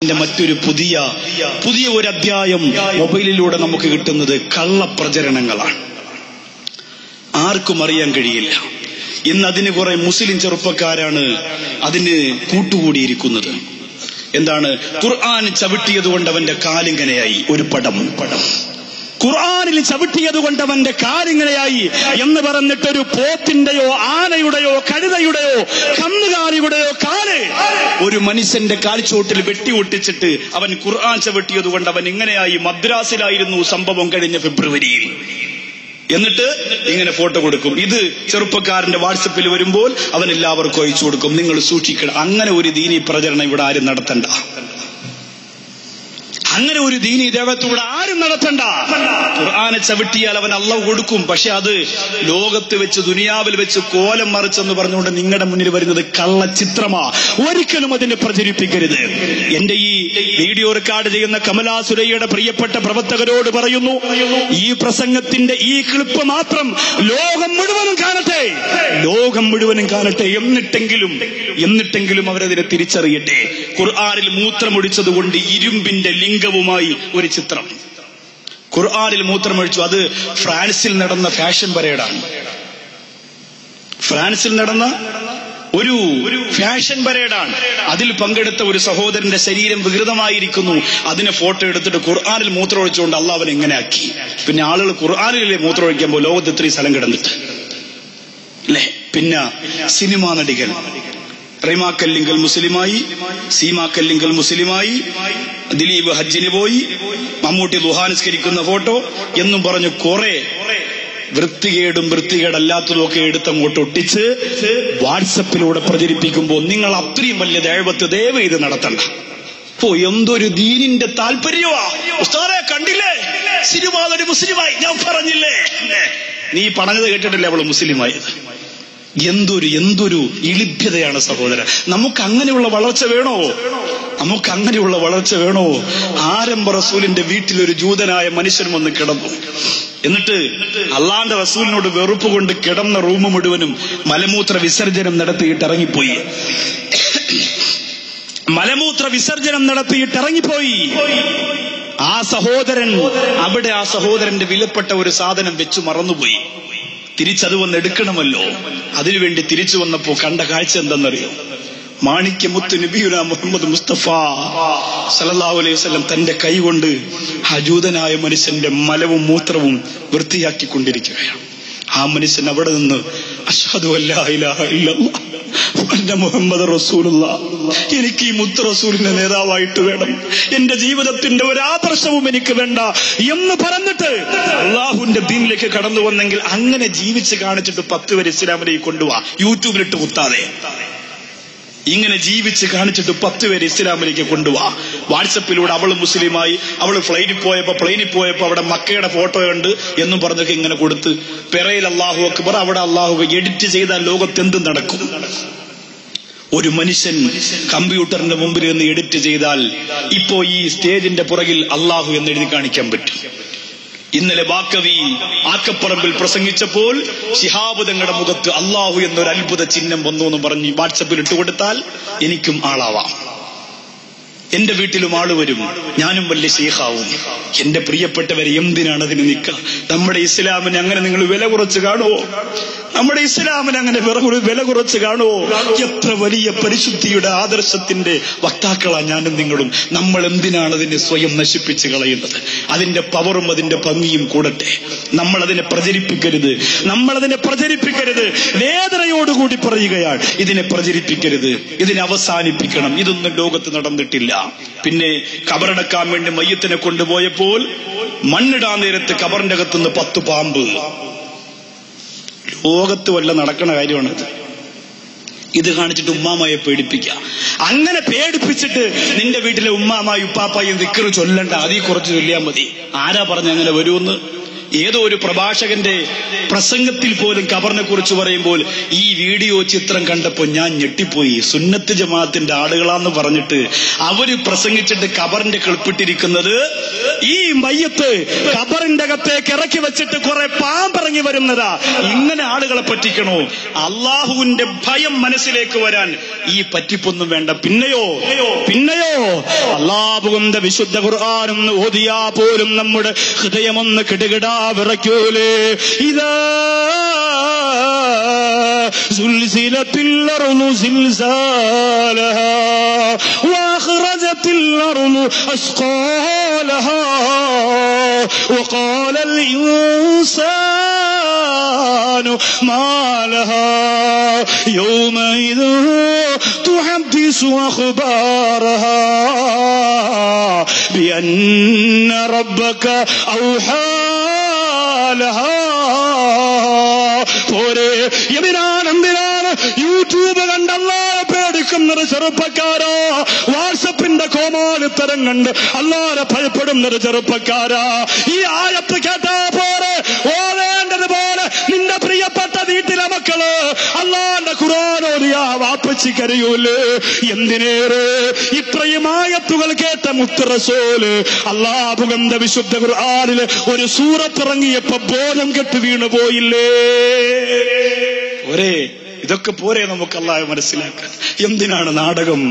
മറ്റൊരു പുതിയ ഒരു അധ്യായം മൊബൈലിലൂടെ നമുക്ക് കിട്ടുന്നത് കള്ളപ്രചരണങ്ങളാണ്. ആർക്കും അറിയാൻ കഴിയില്ല. ഇന്ന് അതിന് കുറെ മുസ്ലിം ചെറുപ്പക്കാരാണ് അതിന് കൂട്ടുകൂടിയിരിക്കുന്നത്. എന്താണ്? ഖുർആൻ ചവിട്ടിയത് കൊണ്ട് അവന്റെ കാലിങ്ങനെയായി. ഒരു പടം ഖുർആനിൽ ചവിട്ടിയത് കൊണ്ട് അവന്റെ കാലിങ്ങനെയായി എന്ന് പറഞ്ഞിട്ടൊരു പോത്തിന്റെയോ ആനയുടെയോ കഴുതയുടെയോ കന്നുകാലിയുടെയോ കാല് ഒരു മനുഷ്യന്റെ കാൽച്ചോട്ടിൽ വെട്ടി ഒട്ടിച്ചിട്ട് അവൻ ഖുർആൻ ചവിട്ടിയത് കൊണ്ട് അവൻ ഇങ്ങനെയായി. മദ്രാസിലായിരുന്നു സംഭവം കഴിഞ്ഞ ഫെബ്രുവരിയിൽ. എന്നിട്ട് ഇങ്ങനെ ഫോട്ടോ കൊടുക്കും. ഇത് ചെറുപ്പക്കാരന്റെ വാട്സപ്പിൽ വരുമ്പോൾ അവൻ എല്ലാവർക്കും അയച്ചു കൊടുക്കും. നിങ്ങൾ സൂക്ഷിക്കണം. അങ്ങനെ ഒരു ദീനി പ്രചരണം ഇവിടെ ആരും നടത്തണ്ട. അങ്ങനെ ഒരു ദീനി ദേവത്തോടെ ആരും നടത്തണ്ട. ഖുർആനെ ചവിട്ടിയാൽ അവൻ അള്ളാഹു കൊടുക്കും. പക്ഷെ അത് ലോകത്ത് വെച്ച് ദുനിയാവിൽ വെച്ച് കോലം മറിച്ചെന്ന് പറഞ്ഞുകൊണ്ട് നിങ്ങളുടെ മുന്നിൽ വരുന്നത് കള്ളച്ചിത്രമാ. ഒരിക്കലും അതിനെ പ്രചരിപ്പിക്കരുത്. എന്റെ ഈ വീഡിയോ റെക്കോർഡ് ചെയ്യുന്ന കമലാ സുരയ്യയുടെ പ്രിയപ്പെട്ട പ്രവർത്തകരോട് പറയുന്നു, ഈ പ്രസംഗത്തിന്റെ ഈ ക്ലിപ്പ് മാത്രം ലോകം മുഴുവനും കാണട്ടെ, ലോകം മുഴുവനും കാണട്ടെ. എന്നിട്ടെങ്കിലും അവരതിനെ തിരിച്ചറിയട്ടെ. ഖുർആനിൽ മൂത്രമൊഴിച്ചത് കൊണ്ട് ഇരുമ്പിന്റെ ലിംഗവുമായി ഒരു ചിത്രം. ഖുർആനിൽ മൂത്രമൊഴിച്ചു. അത് ഫ്രാൻസിൽ നടന്ന ഫാഷൻ പരേഡാണ്. ഫ്രാൻസിൽ നടന്ന ഒരു ഫാഷൻ പരേഡാണ്. അതിൽ പങ്കെടുത്ത ഒരു സഹോദരന്റെ ശരീരം വികൃതമായിരിക്കുന്നു. അതിനെ ഫോട്ടോ എടുത്തിട്ട് ഖുർആനിൽ മൂത്രമൊഴിച്ചുകൊണ്ട് അള്ളാഹു അവൻ എങ്ങനെ ആക്കി. പിന്നെ ആളുകൾ ഖുർആനിലെ മൂത്രമൊഴിക്കുമ്പോൾ ലോകത്ത് ഇത്രയും സ്ഥലം കിടന്നിട്ട് അല്ലേ. പിന്നെ സിനിമാ നടികൾ റിമാ കല്ലിങ്കൽ മുസ്ലിമായി, സീമാ കല്ലിങ്കൽ മുസ്ലിമായി, ദിലീപ് ഹജ്ജിന് പോയി, മമ്മൂട്ടി ദുഹാനിസ്കരിക്കുന്ന ഫോട്ടോ എന്നും പറഞ്ഞു കുറെ വൃത്തികേടല്ലാത്തതും ഒക്കെ എടുത്തങ്ങോട്ട് ഒട്ടിച്ച് വാട്സപ്പിലൂടെ പ്രചരിപ്പിക്കുമ്പോൾ നിങ്ങൾ അത്രയും വലിയ ദൈവത്ത് ദയവ് ഇത് നടത്തണ്ട. എന്തൊരു ദീനിന്റെ താല്പര്യമാ ഉസ്താദേ. കണ്ടില്ലേ, സിനിമാ നടി മുസ്ലിമായി. ഞാൻ പറഞ്ഞില്ലേ, നീ പറഞ്ഞത് കേട്ടിട്ടില്ലേ അവള് മുസ്ലിമായത്. എന്തൊരു ഇളിഭ്യതയാണ് സഹോദരൻ. നമുക്ക് അങ്ങനെയുള്ള വളർച്ച വേണോ? ആരംഭ റസൂലിന്റെ വീട്ടിൽ ഒരു ജൂതനായ മനുഷ്യൻ വന്ന് കിടന്നു. എന്നിട്ട് അള്ളാന്റെ റസൂലിനോട് വെറുപ്പ് കൊണ്ട് കിടന്ന റൂം മുഴുവനും മലമൂത്ര വിസർജനം നടത്തിയിട്ട് ഇറങ്ങിപ്പോയി. ആ സഹോദരന്റെ വിലപ്പെട്ട ഒരു സാധനം വെച്ചു മറന്നുപോയി. തിരിച്ചത് വന്ന് എടുക്കണമല്ലോ. അതിനുവേണ്ടി തിരിച്ചു വന്നപ്പോ കണ്ട കാഴ്ച എന്തെന്നറിയോ? മാണിക്യമുത്ത് നബിയുനാ മുഹമ്മദ് മുസ്തഫ സല്ലല്ലാഹു അലൈഹി വസല്ലം തന്റെ കൈകൊണ്ട് ആ ജൂതനായ മനുഷ്യന്റെ മലവും മൂത്രവും വൃത്തിയാക്കിക്കൊണ്ടിരിക്കുകയാണ്. ആ മനുഷ്യൻ അവിടെ നിന്ന് അശ്ഹദു അല്ലാ ഇലാഹ ഇല്ലല്ലാഹ് വഅന്ന മുഹമ്മദ് റസൂലുള്ളാഹ്, എനിക്ക് ഈ മുത്ത് റസൂലിന്റെ നേതാവായിട്ട് വേണം, എന്റെ ജീവിതത്തിന്റെ ഒരു ആദർശവും എനിക്ക് വേണ്ട എന്ന് പറഞ്ഞിട്ട് അള്ളാഹുവിന്റെ ദീനിലേക്ക് കടന്നു വന്നെങ്കിൽ അങ്ങനെ ജീവിച്ച് കാണിച്ചിട്ട് 10 പേര് ഇസ്ലാമിലേക്ക് കൊണ്ടുപോവാ. യൂട്യൂബിലിട്ട് കുത്താതെ ഇങ്ങനെ ജീവിച്ച് കാണിച്ചിട്ട് 10 പേര് ഇസ്ലാമിലേക്ക് കൊണ്ടുപോവാ. വാട്സപ്പിലൂടെ അവള് മുസ്ലിമായി, അവള് പ്ലെയിനിൽ പോയപ്പോ അവിടെ മക്കയുടെ ഫോട്ടോ ഉണ്ട് എന്നും പറഞ്ഞൊക്കെ ഇങ്ങനെ കൊടുത്ത് പെറയിൽ അല്ലാഹു അക്ബർ, അവിടെ അല്ലാഹു എഡിറ്റ് ചെയ്താൽ ലോകത്ത് എന്തും നടക്കും. ഒരു മനുഷ്യൻ കമ്പ്യൂട്ടറിന്റെ മുമ്പിൽ നിന്ന് എഡിറ്റ് ചെയ്താൽ ഇപ്പോ ഈ സ്റ്റേജിന്റെ പുറകിൽ അല്ലാഹു എന്ന് എഴുതി കാണിക്കാൻ പറ്റും. ഇന്നലെ ബാക്കവി ആക്കപ്പറമ്പിൽ പ്രസംഗിച്ചപ്പോൾ ശിഹാബ് തങ്ങളുടെ മുഖത്ത് അല്ലാഹു എന്നൊരു അത്ഭുത ചിഹ്നം വന്നു എന്ന് പറഞ്ഞ് വാട്സപ്പിൽ ഇട്ടുകൊടുത്താൽ എനിക്കും ആളാവാം, എന്റെ വീട്ടിലും ആള് വരും, ഞാനും വലിയ ശൈഖാവും. എന്റെ പ്രിയപ്പെട്ടവരെ, എന്തിനാണ് അതിന് നിൽക്കുക? നമ്മുടെ ഇസ്ലാമിനെ അങ്ങനെ നിങ്ങൾ വില കുറച്ച് കാണുമോ? എത്ര വലിയ പരിശുദ്ധിയുടെ ആദർശത്തിന്റെ വക്താക്കളാ ഞാനും നിങ്ങളും. നമ്മൾ എന്തിനാണ് അതിനെ സ്വയം നശിപ്പിച്ച് കളയുന്നത്? അതിന്റെ പവറും അതിന്റെ ഭംഗിയും കൂടട്ടെ. നമ്മളതിനെ പ്രചരിപ്പിക്കരുത്. വേദനയോടുകൂടി പറയുകയാണ്, ഇതിനെ പ്രചരിപ്പിക്കരുത്, ഇതിനെ അവസാനിപ്പിക്കണം. ഇതൊന്നും ലോകത്ത് നടന്നിട്ടില്ല. പിന്നെ കബറടക്കാൻ വേണ്ടി മയ്യത്തിനെ കൊണ്ടുപോയപ്പോൾ മണ്ണിടാൻ നേരത്ത് കബറിന്റെ അകത്തുനിന്ന് 10 പാമ്പ്. ലോകത്ത് വല്ല നടക്കണ കാര്യമാണത്. ഇത് കാണിച്ചിട്ട് ഉമ്മാമയെ പേടിപ്പിക്കുക. അങ്ങനെ പേടിപ്പിച്ചിട്ട് നിന്റെ വീട്ടിലെ ഉമ്മാമായി ഉപ്പാപ്പായും ദിക്ർ ചൊല്ലണ്ട, അതിൽ കുറച്ച് ചൊല്ലിയാൽ മതി. ആരാ പറഞ്ഞ അങ്ങനെ വരുമെന്ന്? ഏതോ ഒരു പ്രഭാഷകന്റെ പ്രസംഗത്തിൽ പോലും ഖബറിനെ കുറിച്ച് പറയുമ്പോൾ ഈ വീഡിയോ ചിത്രം കണ്ടപ്പോൾ ഞാൻ ഞെട്ടിപ്പോയി. സുന്നത്ത് ജമാഅത്തിന്റെ ആളുകളാന്ന് പറഞ്ഞിട്ട് അവര് പ്രസംഗിച്ചിട്ട് ഖബറിന്റെ കിളിപ്പിട്ടിരിക്കുന്നത് ഈ മയ്യത്ത് ഖബറിന്റെ അകത്തേക്ക് ഇറക്കി വെച്ചിട്ട് കുറെ പാമ്പിറങ്ങി വരുന്നതാ. ഇങ്ങനെ ആളുകളെ പറ്റിക്കണോ? അള്ളാഹുവിന്റെ ഭയം മനസ്സിലേക്ക് വരാൻ ഈ പറ്റിപ്പൊന്നും വേണ്ട. പിന്നെയോ അള്ളാഹുവിന്റെ വിശുദ്ധ ഖുർആനും ഓതിയാ പോലും നമ്മുടെ ഹൃദയമൊന്ന് കിടുകിടാ വിറയ്ക്കൂലേ? ഇതാ സുൽസിലത്തിൽ അർളു സിൽസാലഹാ വഅഖ്റജത്തിൽ അർളു അസ്ഖാലഹാ വഖാലൽ ഇൻസാനു മാ ലഹാ യൗമഇദ് തുഹദ്ദിസു അഖ്ബാറഹാ ബിഅന്ന റബ്ബക ഔഹാ ലഹാ. പോരെ, എന്തിനാണ് യൂട്യൂബ് കണ്ടല്ലാതെ പേടിക്കുന്നൊരു ചെറുപ്പക്കാരാ, വാട്സപ്പിന്റെ കോമാളിത്തരം കണ്ട് അല്ലാതെ ഭയപ്പെടുന്നൊരു ചെറുപ്പക്കാരാ, ഈ ആയത്ത് കേട്ടാ പോരെ, ഓതേണ്ടതുപോലെ നിന്റെ പ്രിയപ്പെട്ട വീട്ടിലെ മക്കള് അല്ലാന്റെ ഖുർആനോദിയാ വാപ്പച്ചി കരയൂലേ? എന്തിനേറെ ഇത്രയും ആയത്തുകൾ കേട്ട മുത്ത് റസൂല് അല്ലാഹുവിന്റെ വിശുദ്ധ ഖുർആനിൽ ഒരു സൂറത്ത് ഇറങ്ങിയപ്പോ ബോധം കെട്ട് വീണു പോയില്ലേ? പോരെ, ഇതൊക്കെ പോരെ നമുക്ക് അല്ലാഹു മനസ്സിലാക്കാൻ? എന്തിനാണ് നാടകം?